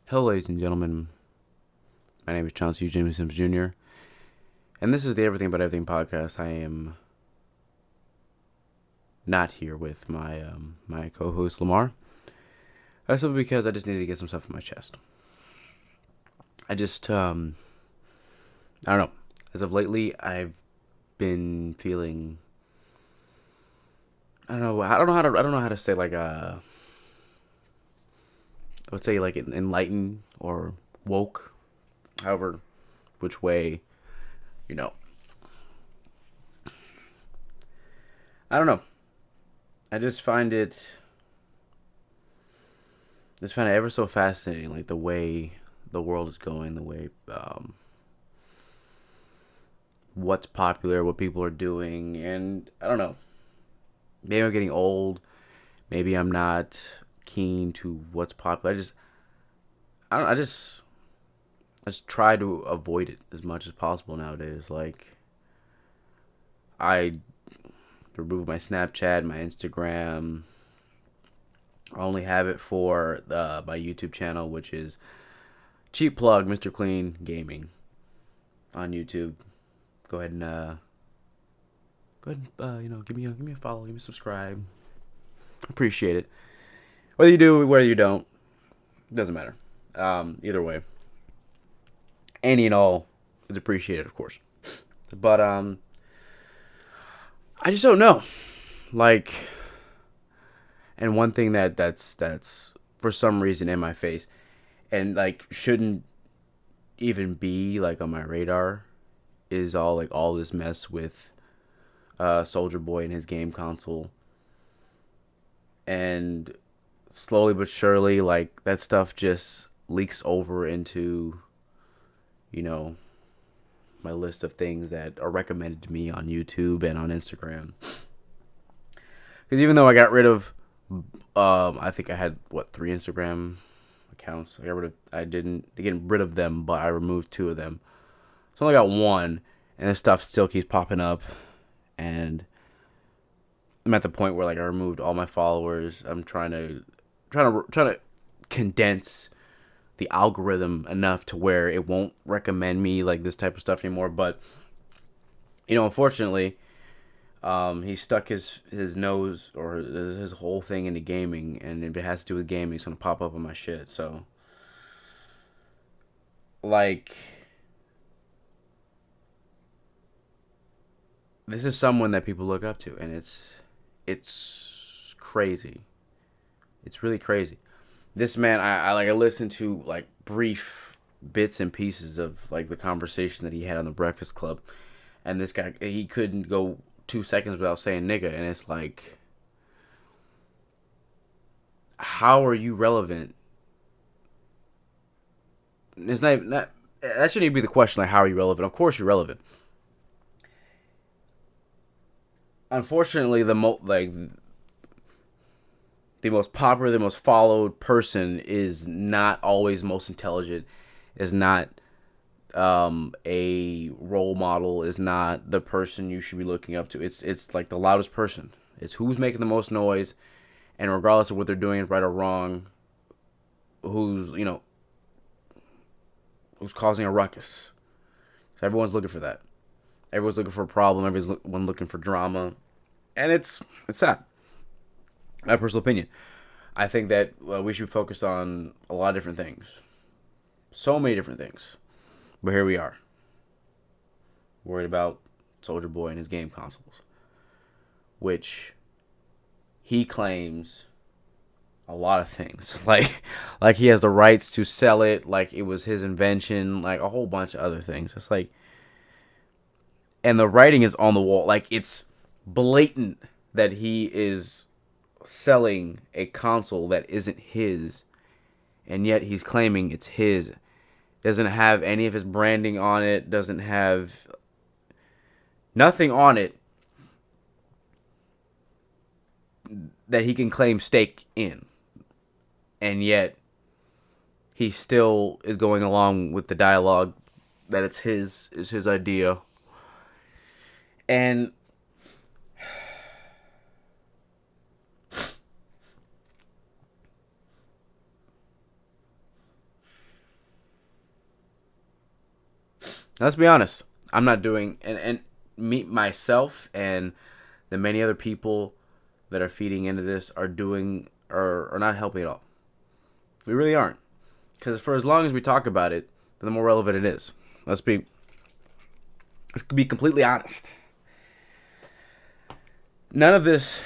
Hello, ladies and gentlemen. My name is Chauncey Jimmy Sims Jr., and this is the Everything But Everything podcast. I am not here with my co-host Lamar. That's simply because I just needed to get some stuff in my chest. I don't know. As of lately, I've been feeling. I don't know. I don't know how to say I would say enlightened or woke. However, which way, you know. I don't know. I just find it ever so fascinating, like the way the world is going, the way what's popular, what people are doing, and I don't know. Maybe I'm getting old. Maybe I'm not keen to what's popular. I don't. I just try to avoid it as much as possible nowadays. Like I remove my Snapchat, my Instagram. I only have it for my YouTube channel, which is cheap plug, Mr. Clean Gaming on YouTube. Go ahead and give me a follow, give me a subscribe. Appreciate it. Whether you do, whether you don't, doesn't matter. Either way, any and all is appreciated, of course. But I just don't know. Like, and one thing that's for some reason in my face, and like shouldn't even be like on my radar, is all this mess with Soldier Boy and his game console. And slowly but surely, like, that stuff just leaks over into, my list of things that are recommended to me on YouTube and on Instagram. Because even though I got rid of, I think I had, 3 Instagram accounts. I didn't get rid of them, but I removed 2 of them. So I only got 1, and this stuff still keeps popping up. And I'm at the point where, like, I removed all my followers. I'm trying to condense the algorithm enough to where it won't recommend me like this type of stuff anymore. But unfortunately, he stuck his nose or his whole thing into gaming, and if it has to do with gaming, it's gonna pop up on my shit. So, like, this is someone that people look up to, and it's crazy. It's really crazy. This man, I listened to like brief bits and pieces of like the conversation that he had on the Breakfast Club, and this guy, he couldn't go 2 seconds without saying nigga, and it's like, how are you relevant? It's not that shouldn't even be the question. Like, how are you relevant? Of course you're relevant. Unfortunately, the most popular, the most followed person is not always most intelligent, is not a role model, is not the person you should be looking up to. It's like the loudest person. It's who's making the most noise, and regardless of what they're doing is right or wrong, who's who's causing a ruckus. So everyone's looking for that. Everyone's looking for a problem. Everyone's looking for drama, and it's sad. My personal opinion. I think that we should focus on a lot of different things. So many different things. But here we are. Worried about Soldier Boy and his game consoles. Which he claims a lot of things. Like he has the rights to sell it, like it was his invention, like a whole bunch of other things. It's like, and the writing is on the wall. Like, it's blatant that he is selling a console that isn't his, and yet he's claiming it's his. Doesn't have any of his branding on it, doesn't have nothing on it that he can claim stake in, and yet he still is going along with the dialogue that it's his idea. And Let's be honest. I'm not doing, and me, myself, and the many other people that are feeding into this are doing, are not helping at all. We really aren't. Because for as long as we talk about it, the more relevant it is. Let's be completely honest. None of this,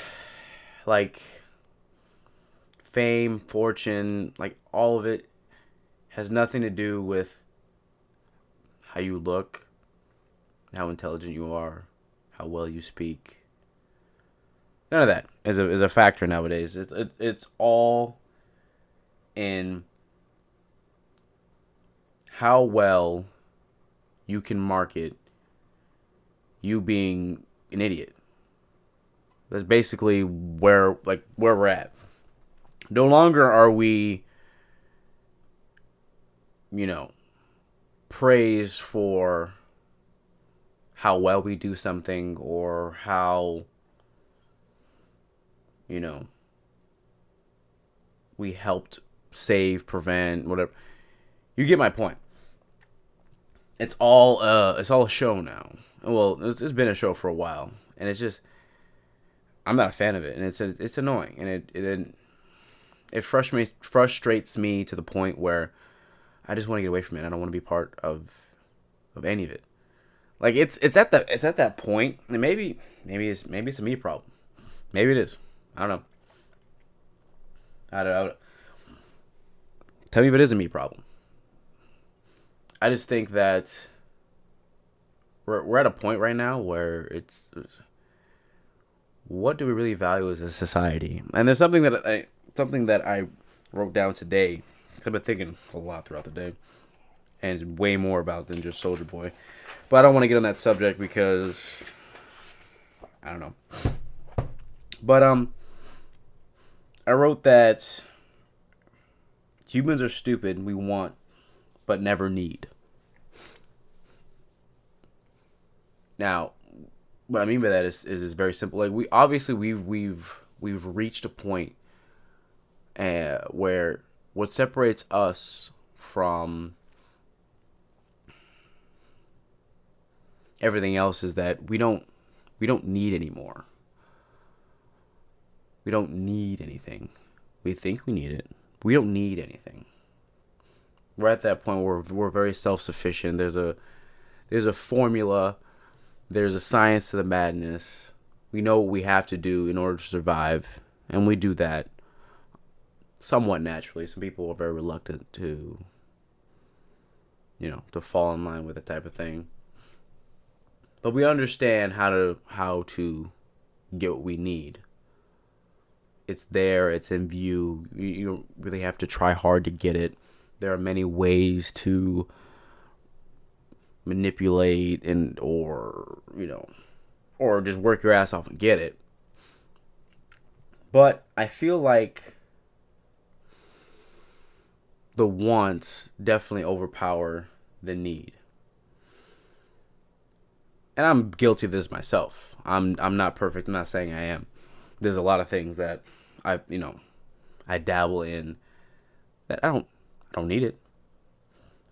like, fame, fortune, like, all of it has nothing to do with how you look, how intelligent you are, how well you speak. None of that is a factor nowadays. It's all in how well you can market you being an idiot. That's basically where we're at. No longer are we, praised for how well we do something or how, we helped save, prevent, whatever. You get my point. It's all a show now. Well, it's been a show for a while, and it's just, I'm not a fan of it, and it's annoying, and it frustrates me to the point where I just want to get away from it. I don't want to be part of any of it. Like it's at that point, and maybe it's a me problem. Maybe it is. I don't know. I don't. Tell me if it is a me problem. I just think that we're at a point right now where it's what do we really value as a society? And there's something that I wrote down today. I've been thinking a lot throughout the day, and it's way more about than just Soldier Boy. But I don't want to get on that subject because I don't know. But I wrote that humans are stupid. We want, but never need. Now, what I mean by that is very simple. Like we've reached a point where what separates us from everything else is that we don't need anymore. We don't need anything. We think we need it. We don't need anything. We're at that point where we're very self-sufficient. There's a formula. There's a science to the madness. We know what we have to do in order to survive, and we do that somewhat naturally. Some people are very reluctant to fall in line with that type of thing. But we understand how to get what we need. It's there, it's in view. You don't really have to try hard to get it. There are many ways to manipulate or just work your ass off and get it. But I feel like the wants definitely overpower the need. And I'm guilty of this myself. I'm not perfect. I'm not saying I am. There's a lot of things that I dabble in that I don't need it.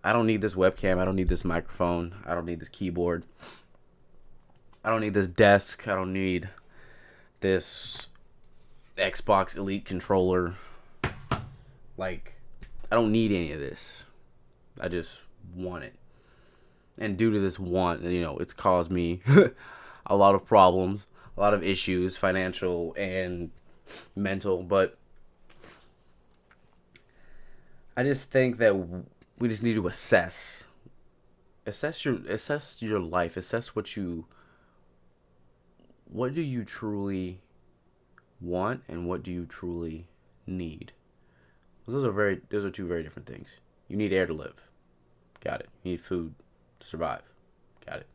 I don't need this webcam. I don't need this microphone. I don't need this keyboard. I don't need this desk. I don't need this Xbox Elite controller. Like, I don't need any of this. I just want it. And due to this want, it's caused me a lot of problems, a lot of issues, financial and mental. But I just think that we just need to assess your life, assess what do you truly want and what do you truly need. Those are two very different things. You need air to live. Got it. You need food to survive. Got it.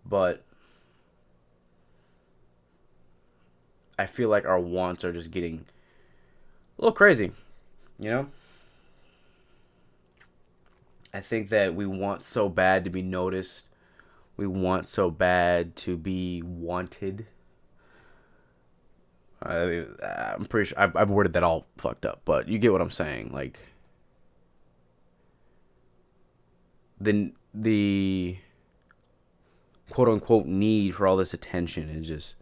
But I feel like our wants are just getting a little crazy, I think that we want so bad to be noticed. We want so bad to be wanted. I'm pretty sure I've worded that all fucked up, but you get what I'm saying. Like, the quote unquote need for all this attention is just,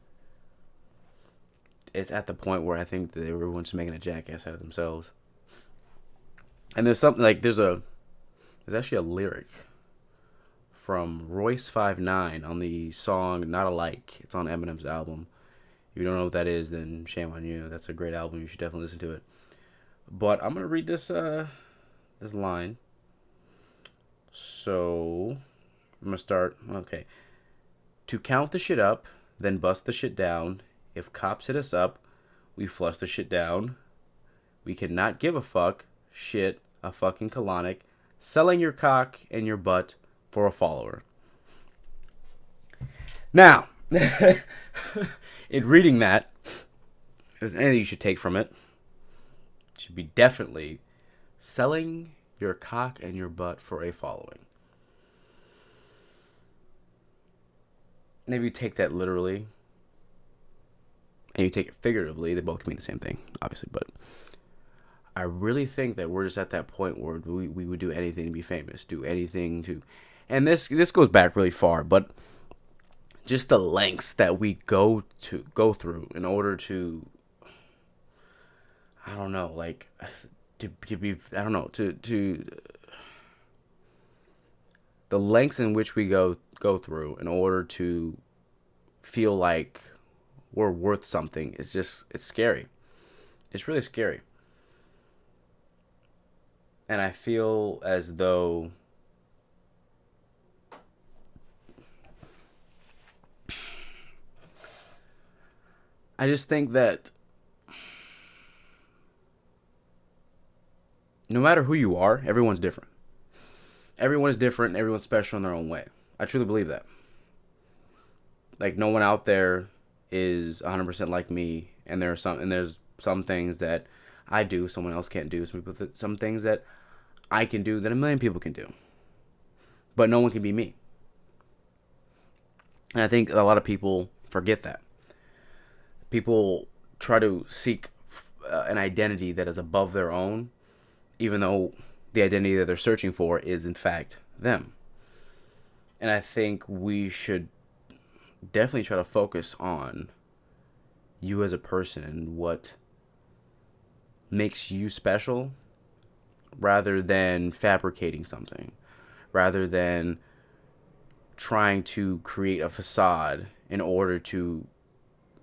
it's at the point where I think that everyone's making a jackass out of themselves. And there's something like there's actually a lyric from Royce 5'9" on the song Not Alike. It's on Eminem's album. If you don't know what that is, then shame on you. That's a great album. You should definitely listen to it. But I'm gonna read this this line. So I'm gonna start. Okay. To count the shit up, then bust the shit down. If cops hit us up, we flush the shit down. We cannot give a fuck. Shit, a fucking colonic. Selling your cock and your butt for a follower. Now, in reading that, if there's anything you should take from it, it should be definitely selling your cock and your butt for a following. Maybe you take that literally, and you take it figuratively. They both can mean the same thing, obviously, but I really think that we're just at that point where we would do anything to be famous, do anything to, and this goes back really far, but just the lengths that we go through in order to, I don't know, like to be, I don't know, to the lengths in which we go through in order to feel like we're worth something is just, it's scary. It's really scary. And I feel as though I just think that no matter who you are, everyone's different. Everyone is different, everyone's special in their own way. I truly believe that. Like, no one out there is 100% like me, and there's some things that I do someone else can't do. Some things that I can do that a million people can do. But no one can be me. And I think a lot of people forget that. People try to seek an identity that is above their own, even though the identity that they're searching for is, in fact, them. And I think we should definitely try to focus on you as a person and what makes you special, rather than fabricating something, rather than trying to create a facade in order to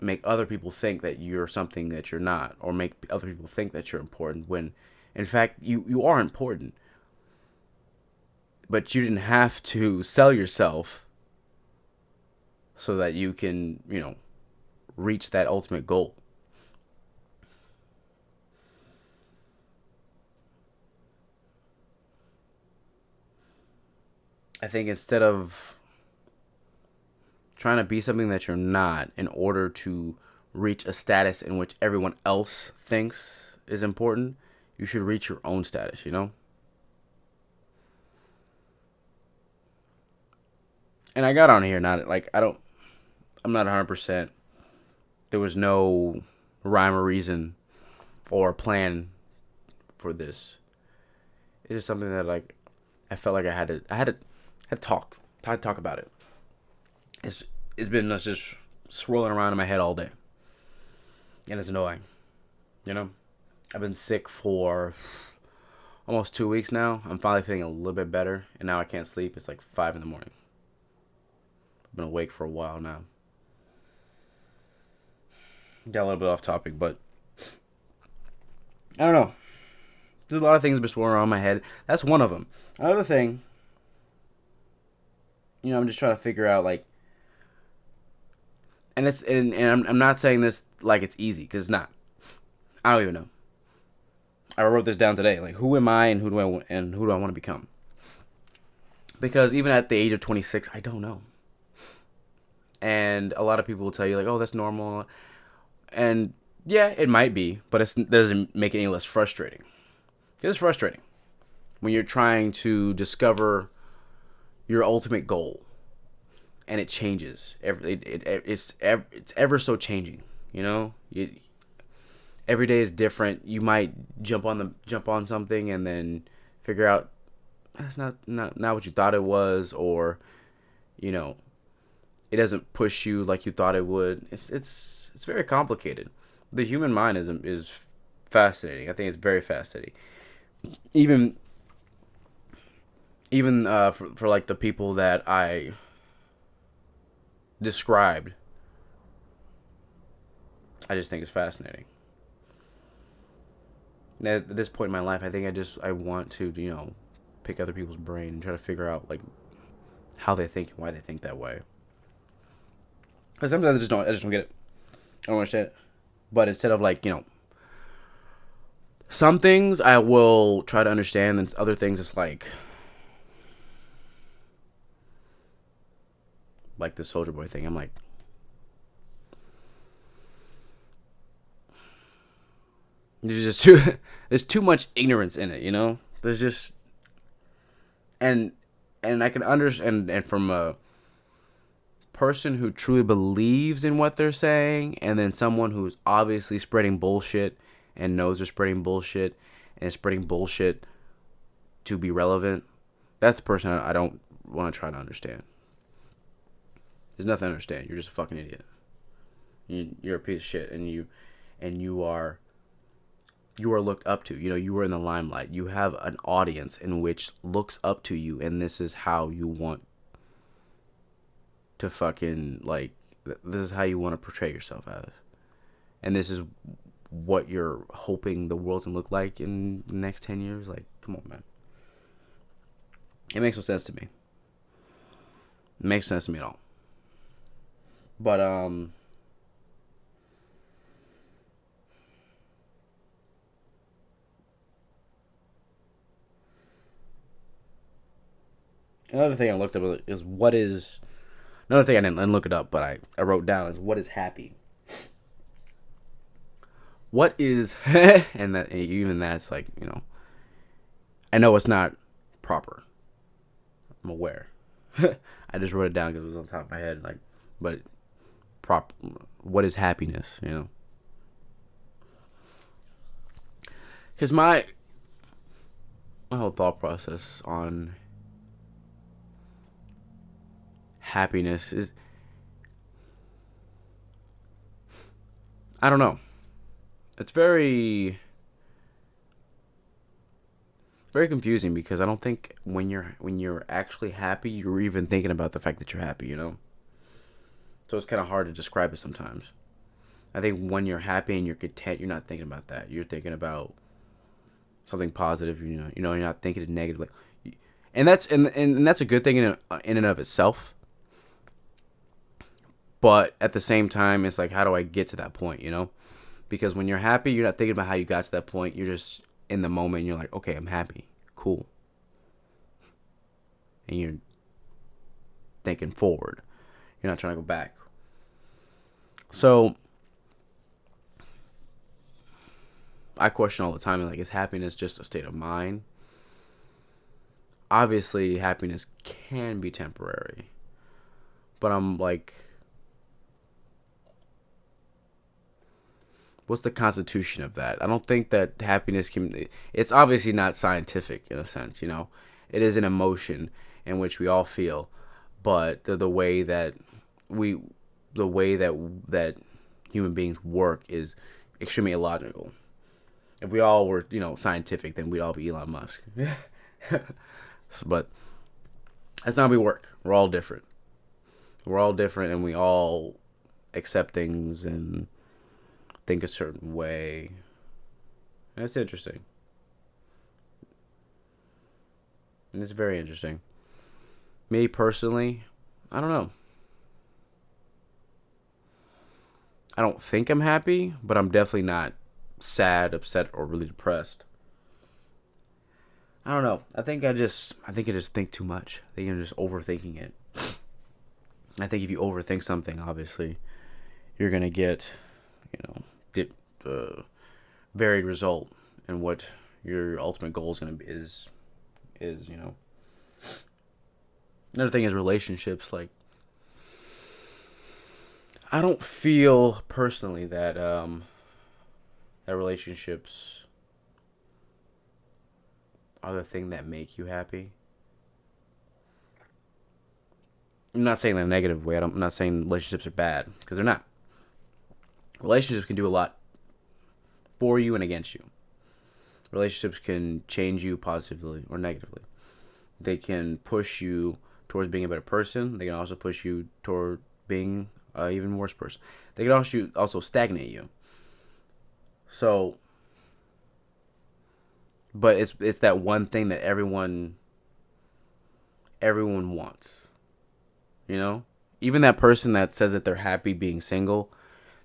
make other people think that you're something that you're not, or make other people think that you're important, when in fact you are important. But you didn't have to sell yourself so that you can, reach that ultimate goal. I think instead of trying to be something that you're not in order to reach a status in which everyone else thinks is important, you should reach your own status, And I got on here, I'm not 100%. There was no rhyme or reason or plan for this. It's just something that I felt like I had to talk about it. It's been just swirling around in my head all day, and it's annoying. I've been sick for almost 2 weeks now. I'm finally feeling a little bit better, and now I can't sleep. It's like 5 a.m. I've been awake for a while now. Got a little bit off topic, but I don't know. There's a lot of things been swirling around in my head. That's one of them. Another thing, I'm just trying to figure out, and I'm not saying this like it's easy, because it's not. I don't even know. I wrote this down today. Like, who am I and who do I want to become? Because even at the age of 26, I don't know. And a lot of people will tell you, like, oh, that's normal. And yeah, it might be, but it doesn't make it any less frustrating. It's frustrating when you're trying to discover your ultimate goal, and it changes. It's ever so changing. Every day is different. You might jump on something and then figure out that's not what you thought it was, or you know, it doesn't push you like you thought it would. It's very complicated. The human mind is fascinating. I think it's very fascinating. Even for like the people that I described, I just think it's fascinating. At this point in my life, I think I want to pick other people's brain and try to figure out like how they think and why they think that way. Because sometimes I just don't get it. I don't understand it. But instead of like some things I will try to understand, and other things it's like the Soldier Boy thing. I'm like, there's too much ignorance in it, There's just and I can understand, and from a person who truly believes in what they're saying, and then someone who's obviously spreading bullshit and knows they're spreading bullshit and is spreading bullshit to be relevant. That's the person I don't want to try to understand. There's nothing to understand. You're just a fucking idiot. You're a piece of shit, and you are looked up to. You are in the limelight. You have an audience in which looks up to you, and this is how you want to fucking this is how you want to portray yourself as, and this is what you're hoping the world can look like in the next 10 years. Like, come on, man. It makes no sense to me. It makes sense to me at all. But another thing I looked up is another thing I didn't look it up, but I wrote down is, what is happy? What is and that even that's like, I know it's not proper. I'm aware. I just wrote it down because it was on top of my head, but what is happiness? Because my whole thought process on happiness is, I don't know. It's very confusing, because I don't think when you're actually happy, you're even thinking about the fact that you're happy, So it's kind of hard to describe it sometimes. I think when you're happy and you're content, you're not thinking about that. You're thinking about something positive, you're not thinking it negatively. And that's a good thing in and of itself. But at the same time, it's like, how do I get to that point, Because when you're happy, you're not thinking about how you got to that point. You're just in the moment, and you're like, okay, I'm happy. Cool. And you're thinking forward. You're not trying to go back. So I question all the time, like, is happiness just a state of mind? Obviously, happiness can be temporary. But I'm like, what's the constitution of that? I don't think that happiness it's obviously not scientific in a sense, It is an emotion in which we all feel, but the way that human beings work is extremely illogical. If we all were, scientific, then we'd all be Elon Musk. But that's not how we work. We're all different. And we all accept things and think a certain way. And it's interesting. And it's very interesting. Me personally, I don't know. I don't think I'm happy, but I'm definitely not sad, upset, or really depressed. I don't know. I think I just think too much. I think I'm just overthinking it. I think if you overthink something, obviously, you're gonna get, varied result, and what your ultimate goal is gonna be is. Another thing is relationships. Like, I don't feel personally that that relationships are the thing that make you happy. I'm not saying that in a negative way. I'm not saying relationships are bad, because they're not. Relationships can do a lot for you and against you. Relationships can change you positively or negatively. They can push you towards being a better person. They can also push you toward being an even worse person. They can also stagnate you. So, but it's that one thing that everyone wants. You know? Even that person that says that they're happy being single,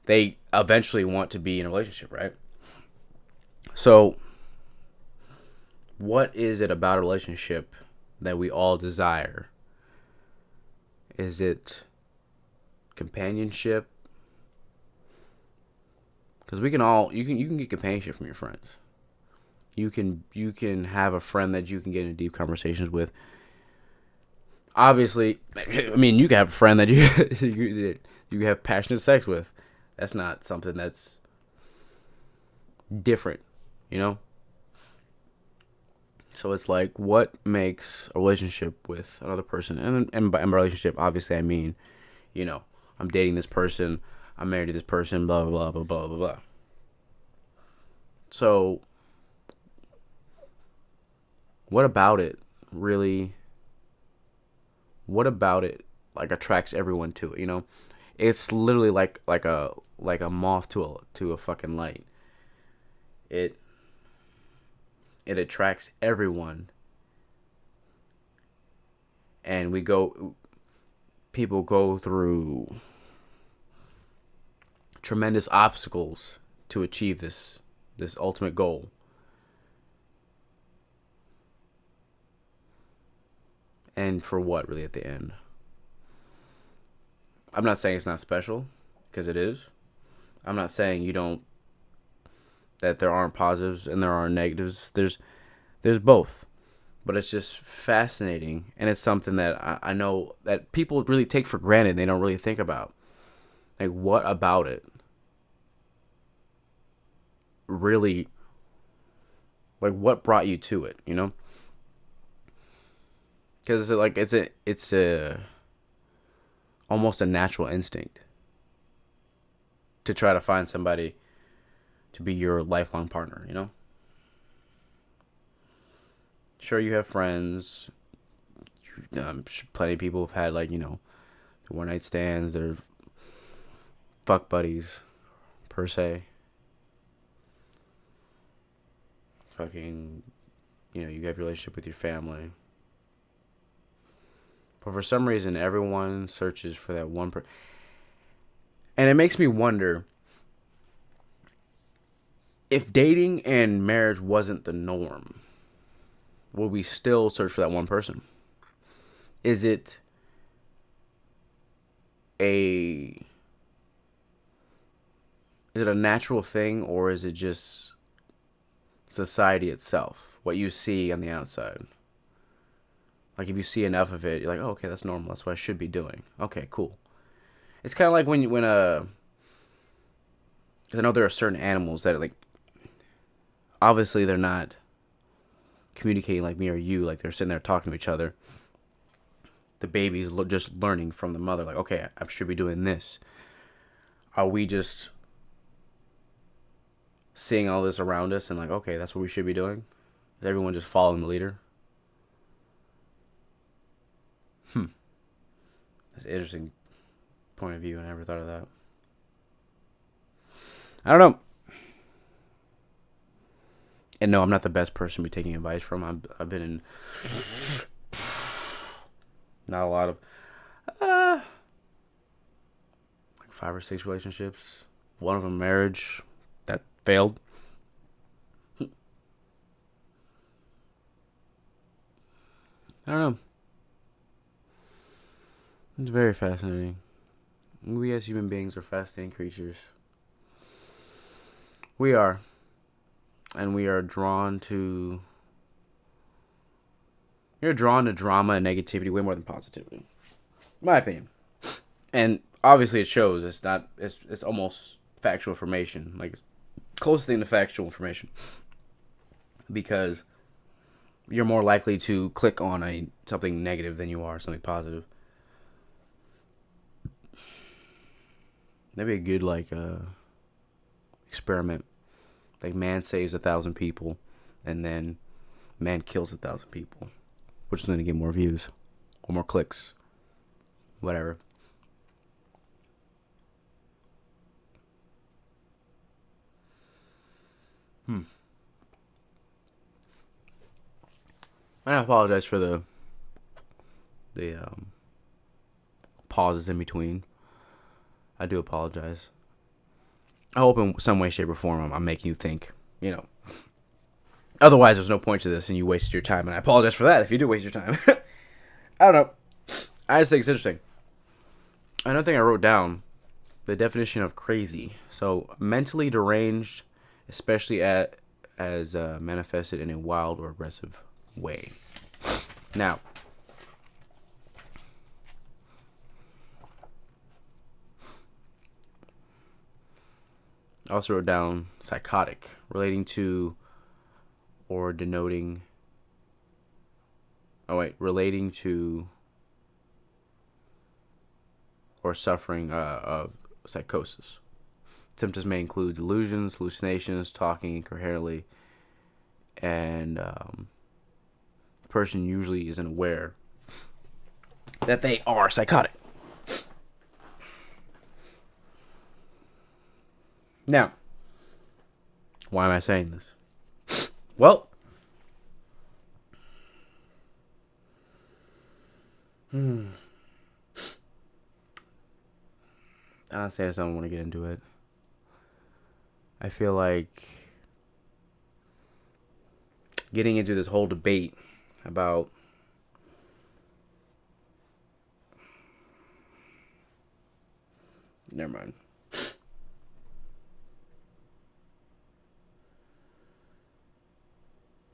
they eventually want to be in a relationship, right? So, what is it about a relationship that we all desire? Is it companionship? Because you can get companionship from your friends. You can have a friend that you can get into deep conversations with. Obviously, I mean, you can have a friend that you have passionate sex with. That's not something that's different, you know? So it's like, what makes a relationship with another person? And by relationship, obviously, I mean, you know, I'm dating this person, I'm married to this person, blah, blah, blah, blah, blah, blah. So, what about it really? What about it like attracts everyone to it? You know, it's literally like a moth to a fucking light. It attracts everyone, and people go through tremendous obstacles to achieve this ultimate goal. And for what, really, at the end? I'm not saying it's not special, because it is. I'm not saying that there aren't positives and there aren't negatives. There's both. But it's just fascinating, and it's something that I know that people really take for granted. They don't really think about. Like, what about it really, like, what brought you to it, you know? Because like it's a almost a natural instinct to try to find somebody to be your lifelong partner, you know? Sure, you have friends. Plenty of people have had, like, you know, one night stands or fuck buddies, per se. Fucking, you know, you have a relationship with your family. But for some reason, everyone searches for that one person. And it makes me wonder, if dating and marriage wasn't the norm, would we still search for that one person? Is it a natural thing, or is it just society itself, what you see on the outside? Like, if you see enough of it, you're like, oh, okay, that's normal. That's what I should be doing. Okay, cool. It's kind of like when because I know there are certain animals that, like, obviously they're not communicating like me or you. Like, they're sitting there talking to each other. The baby's just learning from the mother. Like, okay, I should be doing this. Are we just seeing all this around us and like, okay, that's what we should be doing? Is everyone just following the leader? That's an interesting point of view. I never thought of that. I don't know. And no, I'm not the best person to be taking advice from. I've been in not a lot of like 5 or 6 relationships. One of them marriage that failed. I don't know. It's very fascinating. We as human beings are fascinating creatures. We are. And we are drawn to... You're drawn to drama and negativity way more than positivity. In my opinion. And obviously it shows. It's not... It's almost factual information. Like, it's closest thing to factual information. Because you're more likely to click on something negative than you are something positive. That'd be a good experiment. Like man saves 1,000 people, and then man kills 1,000 people, which is going to get more views or more clicks, whatever. And I apologize for the pauses in between. I do apologize. I hope in some way, shape, or form I'm making you think, Otherwise, there's no point to this and you wasted your time. And I apologize for that if you do waste your time. I don't know. I just think it's interesting. Another thing I wrote down, the definition of crazy. So, mentally deranged, especially as manifested in a wild or aggressive way. Now, I also wrote down psychotic, relating to or denoting. Relating to or suffering of psychosis. Symptoms may include delusions, hallucinations, talking incoherently, and person usually isn't aware that they are psychotic. Now, why am I saying this? Well, honestly, I just don't want to get into it. I feel like getting into this whole debate about never mind.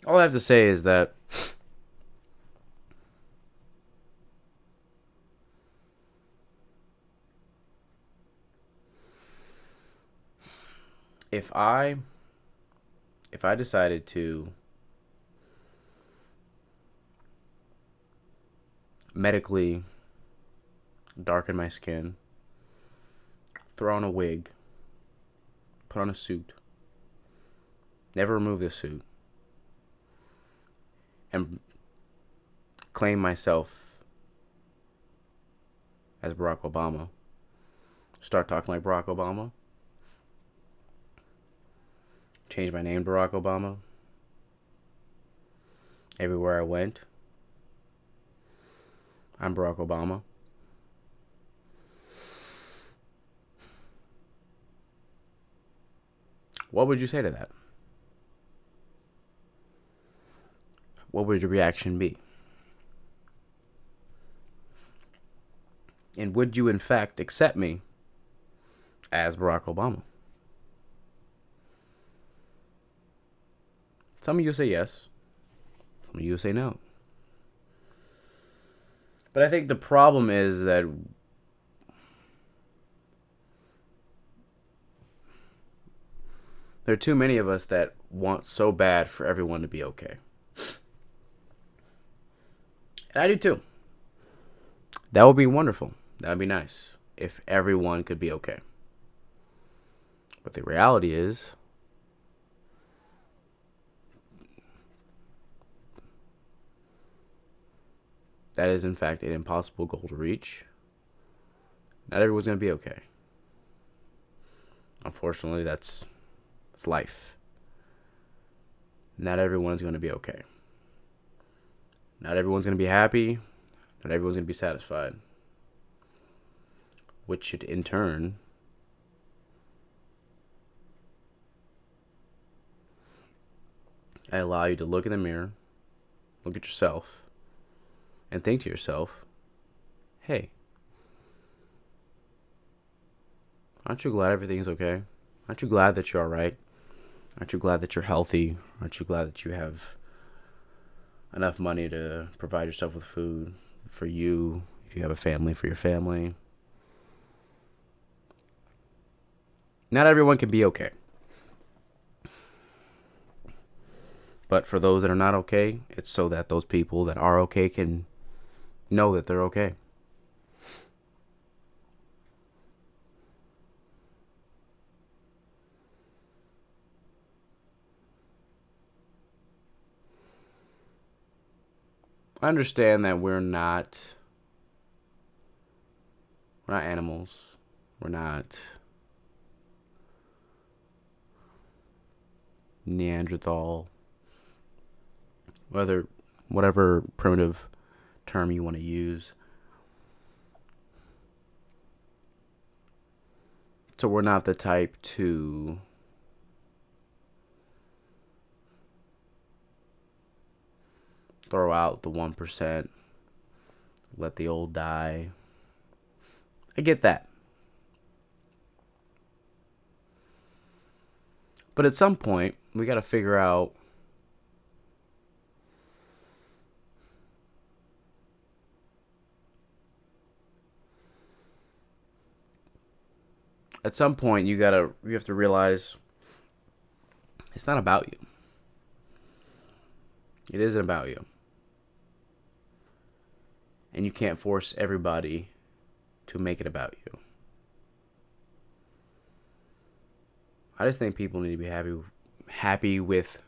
All I have to say is that if I decided to medically darken my skin, throw on a wig, put on a suit, never remove this suit, and claim myself as Barack Obama, start talking like Barack Obama, change my name to Barack Obama, everywhere I went, I'm Barack Obama. What would you say to that? What would your reaction be? And would you, in fact, accept me as Barack Obama? Some of you say yes. Some of you say no. But I think the problem is that there are too many of us that want so bad for everyone to be okay. And I do too. That would be wonderful. That would be nice if everyone could be okay. But the reality is, that is in fact an impossible goal to reach. Not everyone's going to be okay. Unfortunately, that's life. Not everyone's going to be okay. Not everyone's going to be happy. Not everyone's going to be satisfied. Which should, in turn, allow you to look in the mirror, look at yourself, and think to yourself, hey, aren't you glad everything's okay? Aren't you glad that you're all right? Aren't you glad that you're healthy? Aren't you glad that you have enough money to provide yourself with food for you, if you have a family, for your family? Not everyone can be okay. But for those that are not okay, it's so that those people that are okay can know that they're okay. I understand that we're not animals. We're not Neanderthal. Whatever primitive term you want to use. So we're not the type to throw out the 1%, let the old die. I get that. But at some point, we got to figure out you have to realize it's not about you. It isn't about you. And you can't force everybody to make it about you. I just think people need to be happy with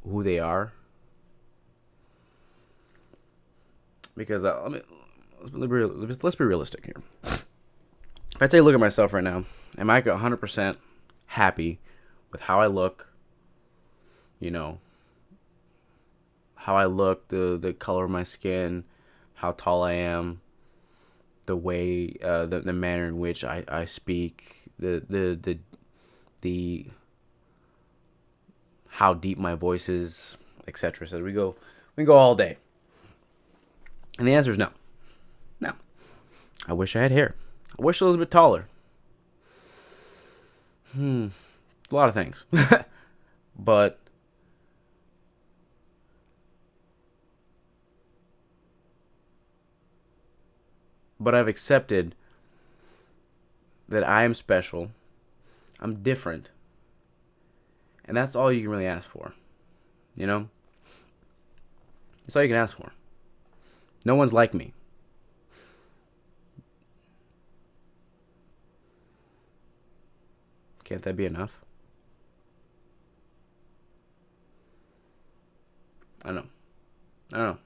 who they are. Because let's be realistic here. If I take a look at myself right now, am I 100% happy with how I look? You know, how I look, the color of my skin, how tall I am, the way, the manner in which I speak, the how deep my voice is, etc. So we go all day. And the answer is no. No. I wish I had hair. I wish I was a bit taller. A lot of things. But I've accepted that I am special. I'm different. And that's all you can really ask for. You know? That's all you can ask for. No one's like me. Can't that be enough? I don't know.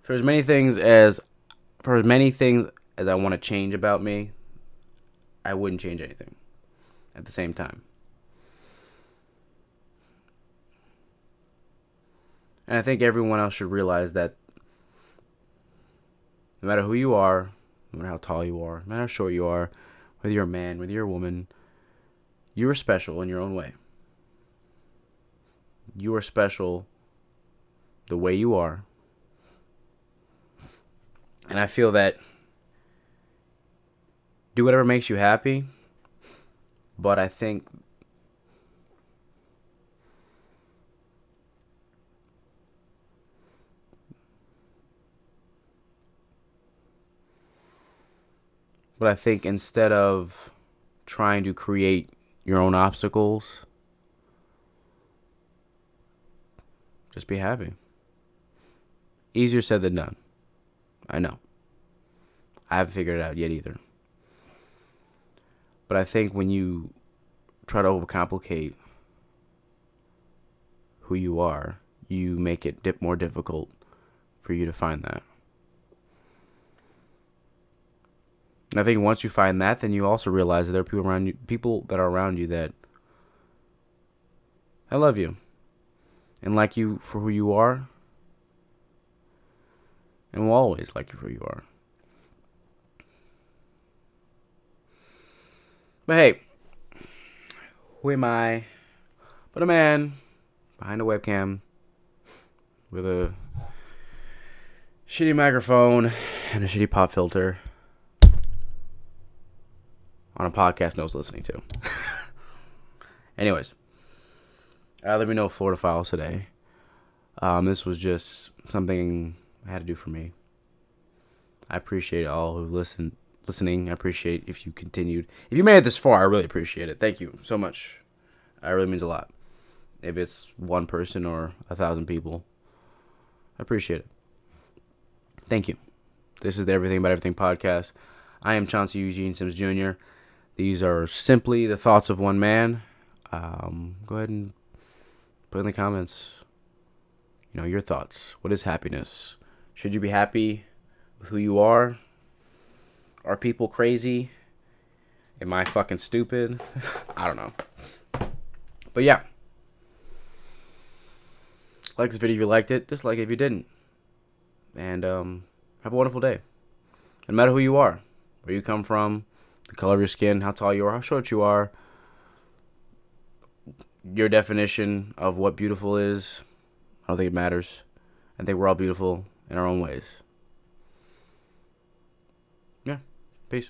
For as many things as I want to change about me, I wouldn't change anything at the same time. And I think everyone else should realize that no matter who you are, no matter how tall you are, no matter how short you are, whether you're a man, whether you're a woman, you are special in your own way. You are special the way you are. And I feel that do whatever makes you happy, but I think instead of trying to create your own obstacles, just be happy. Easier said than done. I know. I haven't figured it out yet either. But I think when you try to overcomplicate who you are, you make it more difficult for you to find that. And I think once you find that, then you also realize that there are people that are around you that I love you and like you for who you are, and will always like you for who you are. But hey, who am I but a man behind a webcam with a shitty microphone and a shitty pop filter on a podcast no one's listening to. Anyways, let me know Florida Files today. This was just something I had to do for me. I appreciate all who listening. I appreciate if you continued. If you made it this far, I really appreciate it. Thank you so much. It really means a lot. If it's one person or 1,000 people, I appreciate it. Thank you. This is the Everything About Everything podcast. I am Chauncey Eugene Sims Jr. These are simply the thoughts of one man. Go ahead and put in the comments. You know, your thoughts. What is happiness? Should you be happy with who you are? Are people crazy? Am I fucking stupid? I don't know. But yeah. Like this video if you liked it. Dislike it if you didn't. And have a wonderful day. No matter who you are, where you come from, the color of your skin, how tall you are, how short you are, your definition of what beautiful is, I don't think it matters. I think we're all beautiful in our own ways. Yeah. Peace.